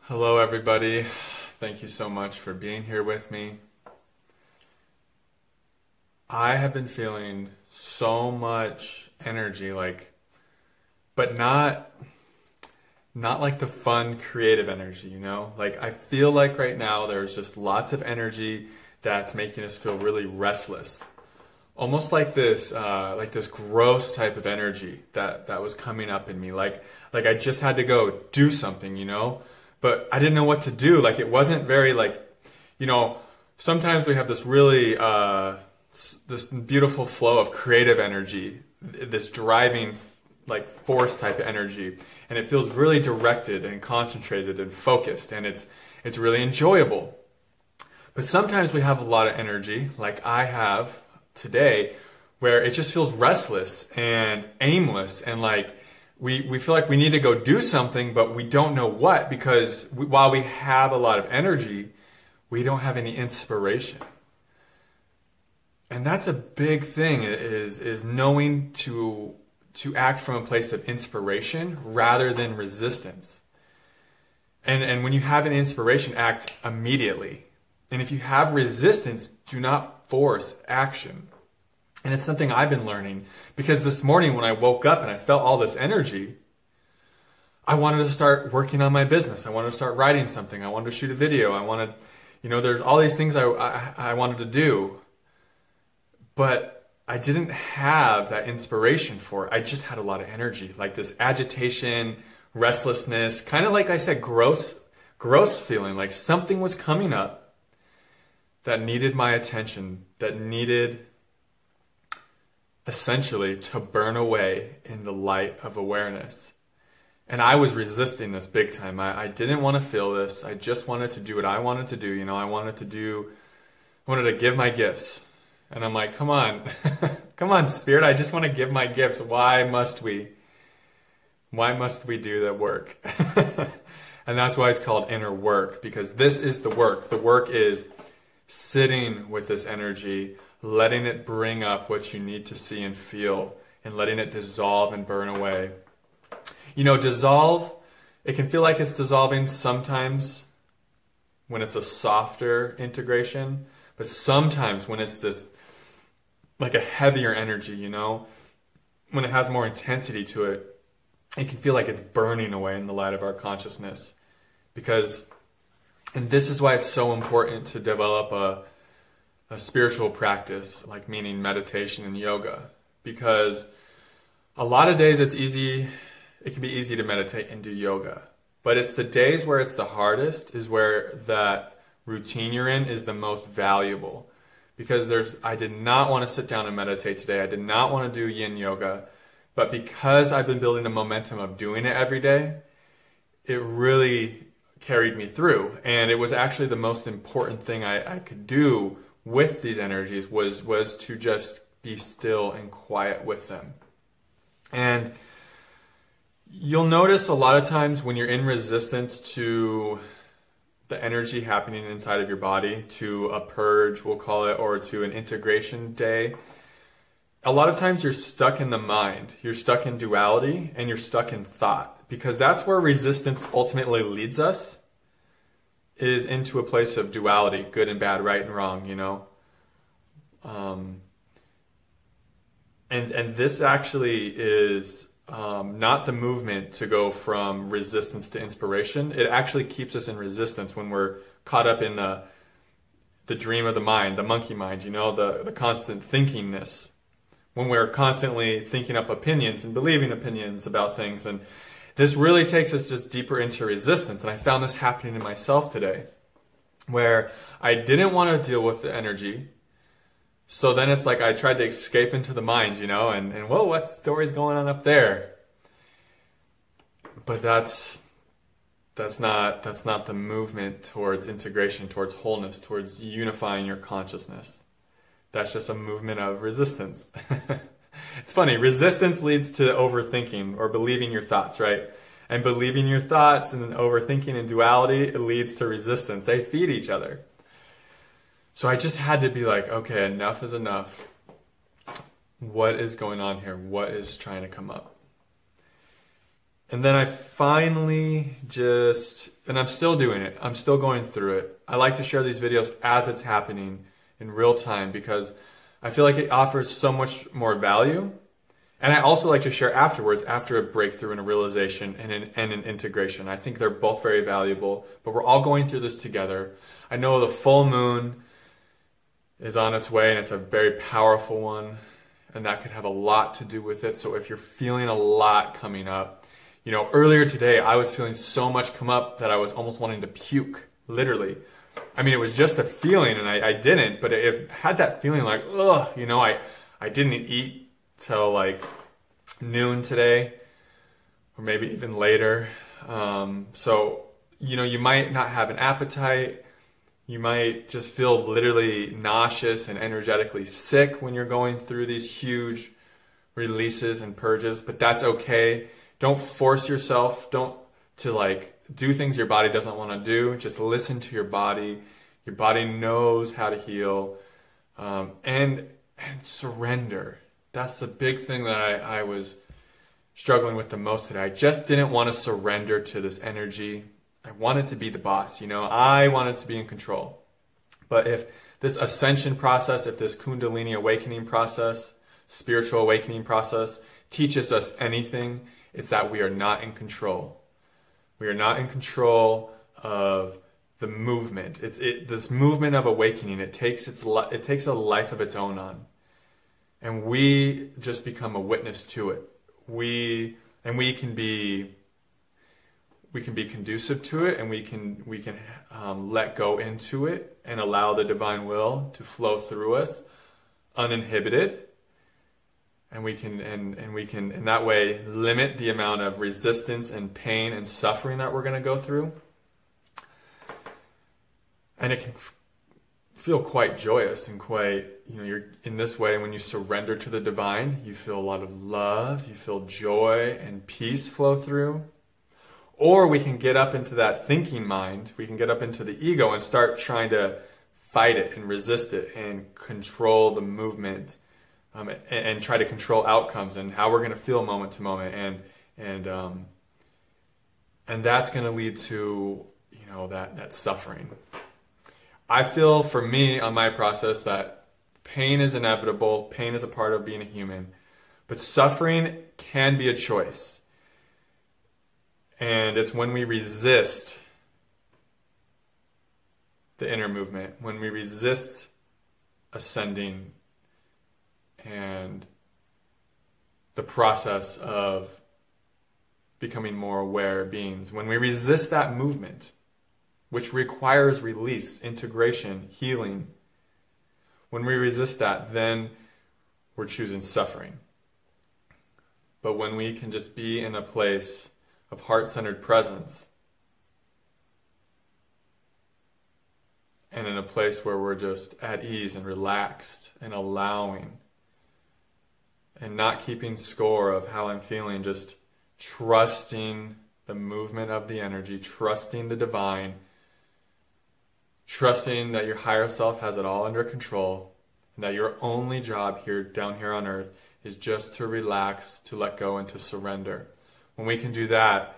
Hello, everybody. Thank you so much for being here with me. I have been feeling so much energy, but not like the fun, creative energy, Like, I feel like right now there's just lots of energy that's making us feel really restless. Almost like this gross type of energy that was coming up in me. Like I just had to go do something. But I didn't know what to do. Like, it wasn't very sometimes we have this really, this beautiful flow of creative energy, this driving, force type of energy. And it feels really directed and concentrated and focused, and it's really enjoyable. But sometimes we have a lot of energy, like I have today, where it just feels restless and aimless, and we feel like we need to go do something, but we don't know what, because while we have a lot of energy, we don't have any inspiration. And that's a big thing, is knowing to act from a place of inspiration rather than resistance. And when you have an inspiration, act immediately. And if you have resistance, do not force action. And it's something I've been learning, because this morning when I woke up and I felt all this energy, I wanted to start working on my business. I wanted to start writing something. I wanted to shoot a video. I wanted, there's all these things I wanted to do. But I didn't have that inspiration for it. I just had a lot of energy, like this agitation, restlessness, kind of like I said, gross feeling, like something was coming up that needed my attention, that needed essentially to burn away in the light of awareness. And I was resisting this big time. I didn't want to feel this. I just wanted to do what I wanted to do. I wanted to give my gifts. And I'm like, come on, come on, Spirit. I just want to give my gifts. Why must we do that work? And that's why it's called inner work, because this is the work. The work is sitting with this energy, letting it bring up what you need to see and feel, and letting it dissolve and burn away. Dissolve, it can feel like it's dissolving sometimes when it's a softer integration, but sometimes when it's this, like a heavier energy, when it has more intensity to it, it can feel like it's burning away in the light of our consciousness. And this is why it's so important to develop a spiritual practice, meaning meditation and yoga, because a lot of days it can be easy to meditate and do yoga, but it's the days where it's the hardest is where that routine you're in is the most valuable. Because I did not want to sit down and meditate today. I did not want to do yin yoga, but because I've been building a momentum of doing it every day, it really carried me through. And it was actually the most important thing I could do with these energies was to just be still and quiet with them. And you'll notice a lot of times when you're in resistance to the energy happening inside of your body, to a purge, we'll call it, or to an integration day, a lot of times you're stuck in the mind. You're stuck in duality, and you're stuck in thought, because that's where resistance ultimately leads us, is into a place of duality, good and bad, right and wrong, And this actually is not the movement to go from resistance to inspiration. It actually keeps us in resistance when we're caught up in the dream of the mind, the monkey mind, the constant thinkingness. When we're constantly thinking up opinions and believing opinions about things. And this really takes us just deeper into resistance. And I found this happening in myself today, where I didn't want to deal with the energy. So then it's like I tried to escape into the mind, and whoa, what story's going on up there? But that's not the movement towards integration, towards wholeness, towards unifying your consciousness. That's just a movement of resistance. It's funny, resistance leads to overthinking or believing your thoughts, right? And believing your thoughts and overthinking and duality, it leads to resistance. They feed each other. So I just had to be like, okay, enough is enough. What is going on here? What is trying to come up? And then I finally and I'm still doing it. I'm still going through it. I like to share these videos as it's happening in real time because I feel like it offers so much more value. And I also like to share afterwards, after a breakthrough and a realization and an integration. I think they're both very valuable, but we're all going through this together. I know the full moon is on its way and it's a very powerful one, and that could have a lot to do with it. So if you're feeling a lot coming up, earlier today I was feeling so much come up that I was almost wanting to puke, literally. I mean, it was just a feeling and I didn't, but it had that feeling like, ugh, I didn't eat till like noon today, or maybe even later. So, you might not have an appetite. You might just feel literally nauseous and energetically sick when you're going through these huge releases and purges, but that's okay. Don't force yourself. Don't do things your body doesn't want to do. Just listen to your body. Your body knows how to heal, and surrender. That's the big thing that I was struggling with the most today. I just didn't want to surrender to this energy. I wanted to be the boss, I wanted to be in control. But if this ascension process, if this kundalini awakening process, spiritual awakening process teaches us anything, it's that we are not in control. We are not in control of the movement. This movement of awakening, it takes a life of its own on. And we just become a witness to it. We can be conducive to it, and we can let go into it and allow the divine will to flow through us uninhibited. And we can in that way limit the amount of resistance and pain and suffering that we're going to go through. And it can feel quite joyous and quite, you're in this way. When you surrender to the divine, you feel a lot of love, you feel joy and peace flow through. Or we can get up into that thinking mind, we can get up into the ego and start trying to fight it and resist it and control the movement, and try to control outcomes and how we're going to feel moment to moment, and that's going to lead to that suffering. I feel, for me, on my process, that pain is inevitable. Pain is a part of being a human. But suffering can be a choice. And it's when we resist the inner movement, when we resist ascending and the process of becoming more aware beings, when we resist that movement, which requires release, integration, healing. When we resist that, then we're choosing suffering. But when we can just be in a place of heart-centered presence, and in a place where we're just at ease and relaxed and allowing, and not keeping score of how I'm feeling, just trusting the movement of the energy, trusting the divine, trusting that your higher self has it all under control, and that your only job down here on earth is just to relax, to let go, and to surrender. When we can do that,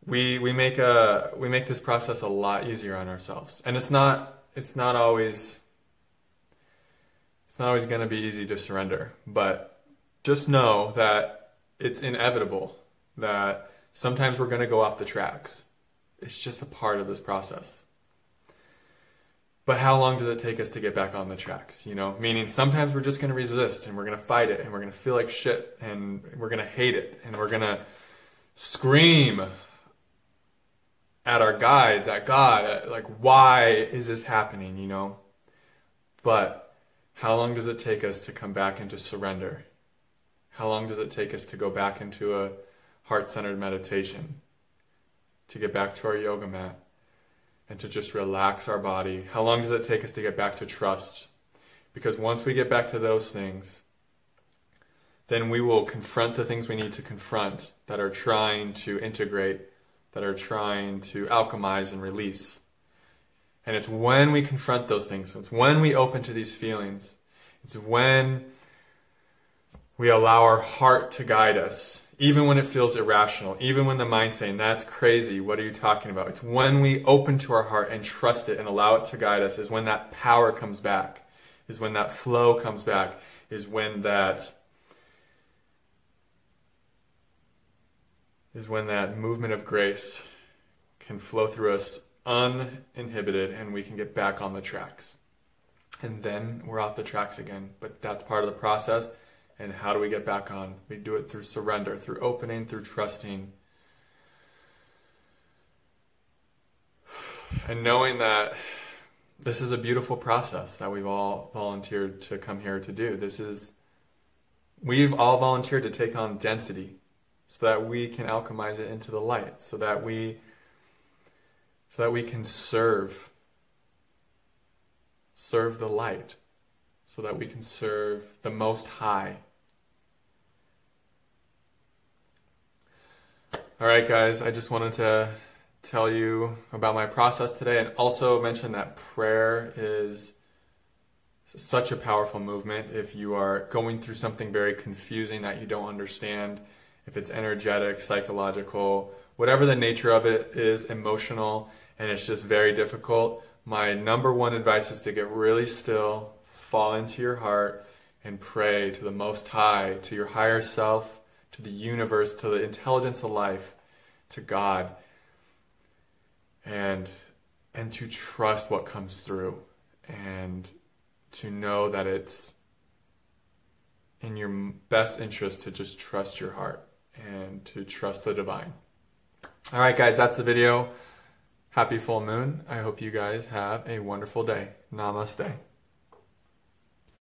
we make this process a lot easier on ourselves. And it's not always going to be easy to surrender, but just know that it's inevitable, that sometimes we're going to go off the tracks. It's just a part of this process. But how long does it take us to get back on the tracks? Meaning sometimes we're just going to resist, and we're going to fight it, and we're going to feel like shit, and we're going to hate it, and we're going to scream at our guides, at God, like, why is this happening, But how long does it take us to come back into surrender? How long does it take us to go back into a heart-centered meditation, to get back to our yoga mat, and to just relax our body? How long does it take us to get back to trust? Because once we get back to those things, then we will confront the things we need to confront that are trying to integrate, that are trying to alchemize and release. And it's when we confront those things, it's when we open to these feelings, it's when we allow our heart to guide us, Even when it feels irrational, even when the mind's saying, that's crazy, what are you talking about? It's when we open to our heart and trust it and allow it to guide us is when that power comes back, is when that flow comes back, is when that movement of grace can flow through us uninhibited and we can get back on the tracks. And then we're off the tracks again. But that's part of the process. And how do we get back on? We do it through surrender, through opening, through trusting. And knowing that this is a beautiful process that we've all volunteered to come here to do. We've all volunteered to take on density so that we can alchemize it into the light, so that we can serve the light, so that we can serve the Most High. All right, guys, I just wanted to tell you about my process today and also mention that prayer is such a powerful movement. If you are going through something very confusing that you don't understand, if it's energetic, psychological, whatever the nature of it is, emotional, and it's just very difficult, my number one advice is to get really still, fall into your heart, and pray to the Most High, to your higher self, to the universe, to the intelligence of life, to God, and to trust what comes through, and to know that it's in your best interest to just trust your heart and to trust the divine. All right, guys, that's the video. Happy full moon. I hope you guys have a wonderful day. Namaste.